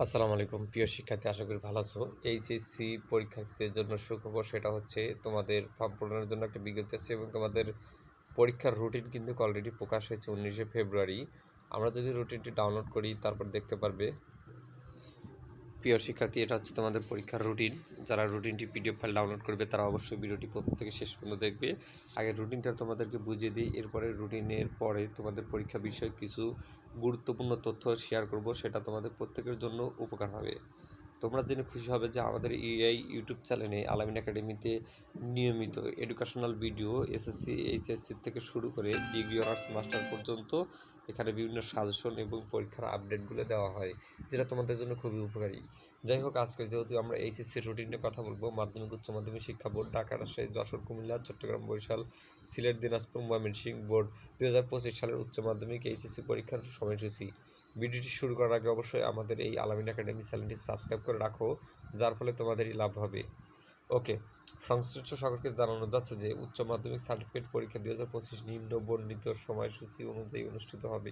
আসসালামু আলাইকুম প্রিয় শিক্ষার্থী, আশা করি ভালো আছো। এইচএসসি পরীক্ষার্থীদের জন্য সুখবর, সেটা হচ্ছে তোমাদের ফর্ম পূরণের জন্য একটা বিজ্ঞপ্তি আছে এবং তোমাদের পরীক্ষার রুটিন কিন্তু অলরেডি প্রকাশ হয়েছে 19শে ফেব্রুয়ারি। আমরা যদি রুটিনটি ডাউনলোড করি তারপর দেখতে পারবে। প্রিয় শিক্ষার্থী, এটা হচ্ছে তোমাদের পরীক্ষার রুটিন। যারা রুটিনটি পিডিএফ ফাইল ডাউনলোড করবে তারা অবশ্যই ভিডিওটি প্রথম থেকে শেষ পর্যন্ত দেখবে। আগে রুটিনটা তোমাদেরকে বুঝিয়ে দিই, এরপরে রুটিনের পরে তোমাদের পরীক্ষা বিষয়ে কিছু গুরুত্বপূর্ণ তথ্য শেয়ার করব, সেটা তোমাদের প্রত্যেকের জন্য উপকার হবে। তোমরা জেনে খুশি হবে যে আমাদের এই ইউটিউব চ্যানেলে আলামিন একাডেমিতে নিয়মিত এডুকেশনাল ভিডিও এসএসসি এইচএসসি থেকে শুরু করে ডিগ্রি অনার্স মাস্টার পর্যন্ত এখানে বিভিন্ন সাজেশন এবং পরীক্ষার আপডেটগুলো দেওয়া হয়, যেটা তোমাদের জন্য খুবই উপকারী। যাই হোক, আজকে যেহেতু আমরা এইচএসসির রুটিন নিয়ে কথা বলবো, মাধ্যমিক উচ্চ মাধ্যমিক শিক্ষা বোর্ড ঢাকা, রাজশাহী, যশোর, কুমিল্লা, চট্টগ্রাম, বরিশাল, সিলেট, দিনাজপুর, ময়মনসিংহ বোর্ড 2025 সালের উচ্চ মাধ্যমিক এইচএসসি পরীক্ষার সময়সূচি। ভিডিওটি শুরু করার আগে অবশ্যই আমাদের এই আলামিন একাডেমি চ্যানেলটি সাবস্ক্রাইব করে রাখো, যার ফলে তোমাদেরই লাভ হবে। ওকে, সংশ্লিষ্ট সকলকে জানানো যাচ্ছে যে উচ্চ মাধ্যমিক সার্টিফিকেট পরীক্ষা 2025 নিম্ন বর্ণিত সময়সূচি অনুযায়ী অনুষ্ঠিত হবে।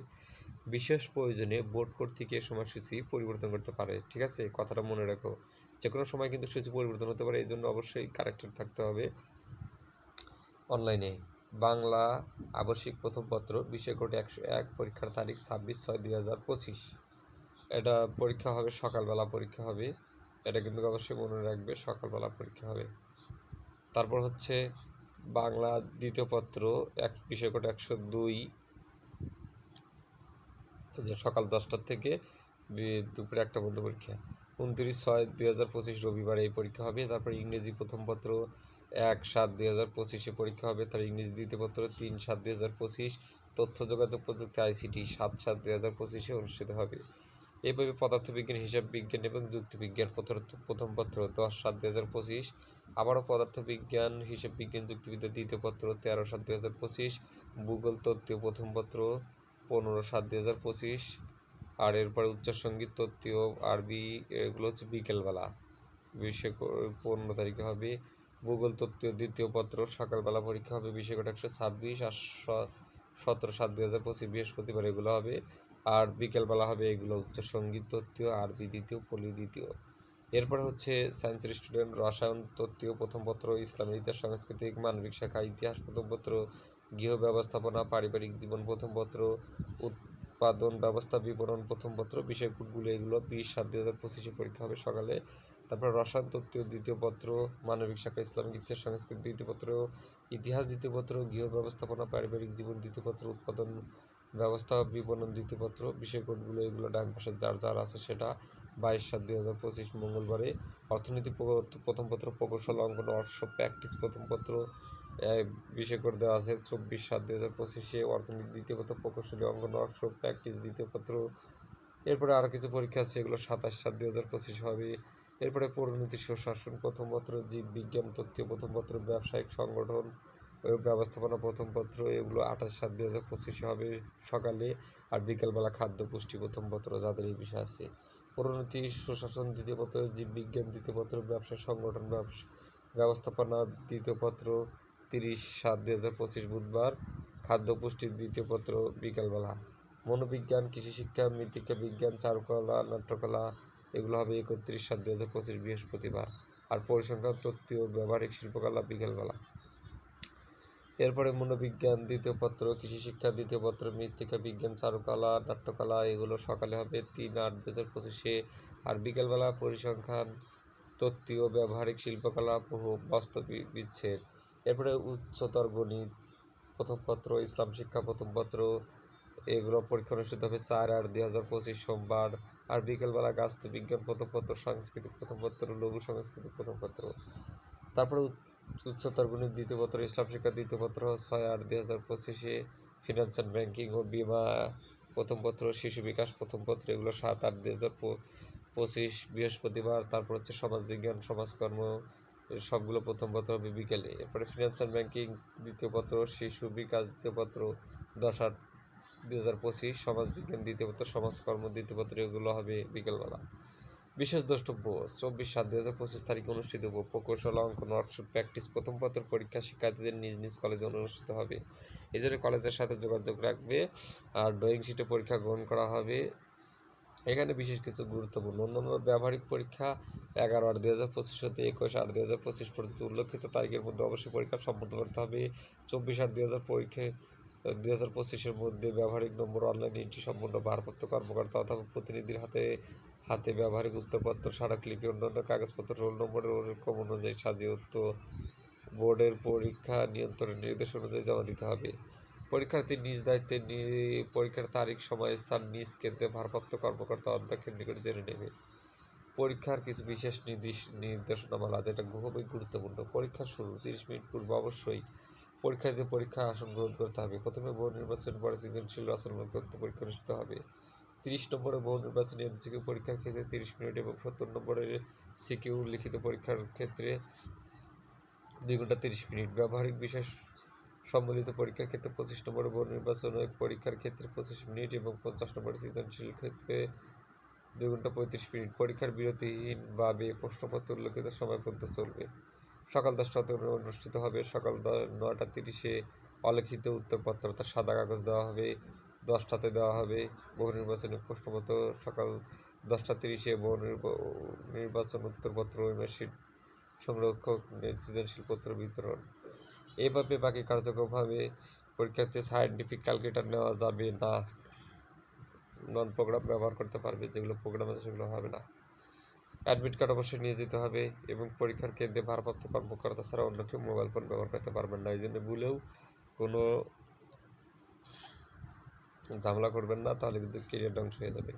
বিশেষ প্রয়োজনে বোর্ড কর্তৃক এই সময়সূচি পরিবর্তন করতে পারে। ঠিক আছে, কথাটা মনে রাখো, যে কোনো সময় কিন্তু সূচি পরিবর্তন হতে পারে, এই জন্য অবশ্যই কারেক্টেড থাকতে হবে। অনলাইনে বাংলা আবশ্যিক প্রথম পত্র বিষয় কোড 101, পরীক্ষার তারিখ 26/6/2025। এটা পরীক্ষা হবে সকালবেলা, পরীক্ষা হবে, এটা কিন্তু অবশ্যই মনে রাখবে, সকালবেলা পরীক্ষা হবে। তারপর হচ্ছে বাংলা দ্বিতীয় পত্র বিষয় কোড 102, যে সকাল 10টা থেকে দুপুরে 1টা পর্যন্ত পরীক্ষা। 29/6/2025 রবিবার এই পরীক্ষা হবে। তারপর ইংরেজি প্রথম পত্র 1/7/2025 পরীক্ষা হবে। তার ইংরেজি দ্বিতীয় পত্র 3/7/2025। তথ্য যোগাযোগ প্রযুক্তি আইসিটি 7/7/2025 অনুষ্ঠিত হবে। এইভাবে পদার্থবিজ্ঞান, হিসাব বিজ্ঞান এবং যুক্তিবিজ্ঞান প্রথম পত্র 10/7/2025। আবারও পদার্থবিজ্ঞান, হিসাব বিজ্ঞান, যুক্তিবিদ্যা দ্বিতীয় পত্র 13/7/2025। ভূগোল তত্ত্বীয় প্রথম পত্র 15/7/2025। আর এরপরে উচ্চ সঙ্গীত, তত্ত্বীয়, আরবি, এগুলো হচ্ছে বিকেলবেলা, 15 তারিখে হবে। ভূগোল তত্ত্বীয় দ্বিতীয় পত্র সকালবেলা পরীক্ষা হবে, বিষয় কোড 126। আর 17/7/2025 বৃহস্পতিবার এগুলো হবে। আর বিকেলবেলা হবে এগুলো উচ্চ সঙ্গীত, তত্ত্বীয়, আরবি দ্বিতীয়, পলি দ্বিতীয়। এরপরে হচ্ছে সায়েন্সের স্টুডেন্ট রসায়ন তত্ত্বীয় প্রথম পত্র, ইসলামী ইতিহাস, সাংস্কৃতিক, মানবিক শাখা ইতিহাস প্রথম পত্র, গৃহ ব্যবস্থাপনা, পারিবারিক জীবন প্রথম পত্র, উৎপাদন ব্যবস্থা বিবরণ প্রথম পত্র, বিষয় কোডগুলো এগুলো 20/7/2025 পরীক্ষা হবে সকালে। তারপর রসায়ন তত্ত্বীয় দ্বিতীয় পত্র, মানবিক শাখা, ইসলামিক ইতিহাস, সংস্কৃত দ্বিতীয় পত্র, ইতিহাস দ্বিতীয় পত্র, গৃহ ব্যবস্থাপনা, পারিবারিক জীবন দ্বিতীয় পত্র, উৎপাদন ব্যবস্থা বিপণন দ্বিতীয় পত্র, বিষয় কোডগুলো এগুলো ডান পাশে যার যার আছে সেটা। 22/7/2025 মঙ্গলবারে অর্থনীতি প্রথম পত্র, প্রকৌশল, অঙ্কন, ওয়ার্কশপ প্র্যাকটিস প্রথম পত্র, বিষয় কোড দেওয়া আছে 24/7/2025 অর্থনীতি দ্বিতীয় পত্র, প্রকৌশলী, অঙ্কন, ওয়ার্কশপ প্র্যাকটিস দ্বিতীয় পত্র। এরপরে আরও কিছু পরীক্ষা আছে, এগুলো 27/7/2025 হবে। এরপরে পরিণতি সুশাসন প্রথম পত্র, জীববিজ্ঞান তত্ত্বীয় প্রথম পত্র, ব্যবসায়িক সংগঠন ও ব্যবস্থাপনা প্রথম পত্র, এগুলো 28/7/2025 হবে সকালে। আর বিকালবেলা খাদ্য পুষ্টি প্রথম পত্র, যাদের এই বিষয় আছে। পরিণতি সুশাসন দ্বিতীয় পত্র, জীববিজ্ঞান দ্বিতীয় পত্র, ব্যবসা সংগঠন ব্যবস্থাপনা দ্বিতীয় পত্র 30/7/2025 বুধবার। খাদ্য পুষ্টির দ্বিতীয় পত্র বিকালবেলা। মনোবিজ্ঞান, কৃষি শিক্ষা, মৃত্তিকা বিজ্ঞান, চারুকলা, নাট্যকলা, এগুলো হবে 31/7/2025 বৃহস্পতিবার। আর পরিসংখ্যান তত্ত্বীয় ব্যবহারিক শিল্পকলা বিকেলবেলা। এরপরে মনোবিজ্ঞান দ্বিতীয় পত্র, কৃষি শিক্ষা দ্বিতীয় পত্র, মৃত্তিকা বিজ্ঞান, চারুকলা, নাট্যকলা, এগুলো সকালে হবে 3/8/2025। আর বিকেলবেলা পরিসংখ্যান তত্ত্বীয় ব্যবহারিক শিল্পকলা বাস্তব বিচ্ছেদ। এরপরে উচ্চতর গণিত প্রথম পত্র, ইসলাম শিক্ষা প্রথম পত্র, এগুলো পরীক্ষা অনুষ্ঠিত হবে 4/8/2025 সোমবার। আর বিকেলবেলা গাছতু বিজ্ঞান প্রথম পত্র, সাংস্কৃতিক প্রথম পত্র, লঘু সাংস্কৃতিক প্রথম পত্র। তারপরে উচ্চতর গণিত দ্বিতীয় পত্র, ইসলাম শিক্ষা দ্বিতীয় পত্র 6/8/2025। ফিনান্স অ্যান্ড ব্যাংকিং ও বিমা প্রথম পত্র, শিশু বিকাশ প্রথম পত্র, এগুলো 7/8/2025 বৃহস্পতিবার। তারপর হচ্ছে সমাজবিজ্ঞান, সমাজকর্ম, সবগুলো প্রথম পত্র হবে বিকেলে। এরপরে ফিনান্স অ্যান্ড ব্যাংকিং দ্বিতীয় পত্র, শিশু বিকাশ দ্বিতীয় পত্র 10/8/2025। সমাজবিজ্ঞান দ্বিতীয় পত্র, সমাজকর্ম দ্বিতীয় পত্র, এগুলো হবে বিকেলবেলা। বিশেষ দ্রষ্টব্য 24/7/2025 তারিখে অনুষ্ঠিত প্রকৌশল, অঙ্কন, ওয়ার্কশপ প্র্যাকটিস প্রথম পত্র পরীক্ষা শিক্ষার্থীদের নিজ নিজ কলেজে অনুষ্ঠিত হবে। এই জন্য কলেজের সাথে যোগাযোগ রাখবে। আর ড্রয়িং শিটে পরীক্ষা গ্রহণ করা হবে এখানে বিশেষ কিছু গুরুত্বপূর্ণ অন্যান্য ব্যবহারিক পরীক্ষা 11/8/2025 হতে 21/8/2025 পর্যন্ত উল্লেখিত তারিখের মধ্যে অবশ্যই পরীক্ষা সম্পন্ন করতে হবে। 24/8/2025-এর মধ্যে ব্যবহারিক নম্বর অনলাইন এন্ট্রি সম্পূর্ণ ভারপ্রাপ্ত কর্মকর্তা অথবা প্রতিনিধির হাতে হাতে ব্যবহারিক উত্তরপত্র, স্মারকলিপি, অন্যান্য কাগজপত্র রোল নম্বরের ওরকম অনুযায়ী সাজিয়ে বোর্ডের পরীক্ষা নিয়ন্ত্রণের নির্দেশ অনুযায়ী জমা দিতে হবে। পরীক্ষার্থী নিজ দায়িত্বে পরীক্ষার তারিখ, সময়, স্থান নিজ কেন্দ্রে ভারপ্রাপ্ত কর্মকর্তা অধ্যক্ষের নিকট জেনে নেবে। পরীক্ষার কিছু বিশেষ নির্দেশনামালা যেটা খুবই গুরুত্বপূর্ণ। পরীক্ষা শুরু 30 মিনিট পূর্বে অবশ্যই পরীক্ষার্থীদের পরীক্ষায় আসন গ্রহণ করতে হবে। প্রথমে বহু নির্বাচন, পরে সৃজনশীল রচনামূলক তথ্য পরীক্ষা অনুষ্ঠিত হবে। 30 নম্বরের বহু নির্বাচনী এমসিকিউ পরীক্ষার ক্ষেত্রে 30 মিনিট এবং 70 নম্বরের সিকিউ লিখিত পরীক্ষার ক্ষেত্রে 2 ঘন্টা 30 মিনিট। ব্যবহারিক বিষয় সম্বলিত পরীক্ষার ক্ষেত্রে 25 নম্বরের বহু নির্বাচন পরীক্ষার ক্ষেত্রে 25 মিনিট এবং 50 নম্বরের সৃজনশীল ক্ষেত্রে 2 ঘন্টা 35 মিনিট। পরীক্ষার বিরতিহীনভাবে প্রশ্নপত্র উল্লেখিত সময় পর্যন্ত চলবে। সকাল 10টাতে অনুষ্ঠিত হবে। সকাল 9:30-এ অলিখিত উত্তরপত্র অর্থাৎ সাদা কাগজ দেওয়া হবে। 10টাতে দেওয়া হবে বহু নির্বাচনী প্রশ্নপত্র। সকাল 10:30-এ বহু নির্বাচন উত্তরপত্র শিট সংরক্ষক সৃজনশীল পত্র বিতরণ। এইভাবে বাকি কার্যক্রমভাবে পরীক্ষার্থী সায়েন্টিফিক ক্যালকুলেটর নেওয়া যাবে না, নন প্রোগ্রাম ব্যবহার করতে পারবে, যেগুলো প্রোগ্রাম আছে সেগুলো হবে না। অ্যাডমিট কার্ড অবশ্যই নিয়ে যেতে হবে এবং পরীক্ষার কেন্দ্রে ভারপ্রাপ্ত কর্মকর্তা ছাড়া অন্য কেউ মোবাইল ফোন ব্যবহার করতে পারবেন না। এই জন্য ভুলেও কোনো ঝামেলা করবেন না, তাহলে কিন্তু কেরিয়ার ধ্বংস হয়ে যাবে।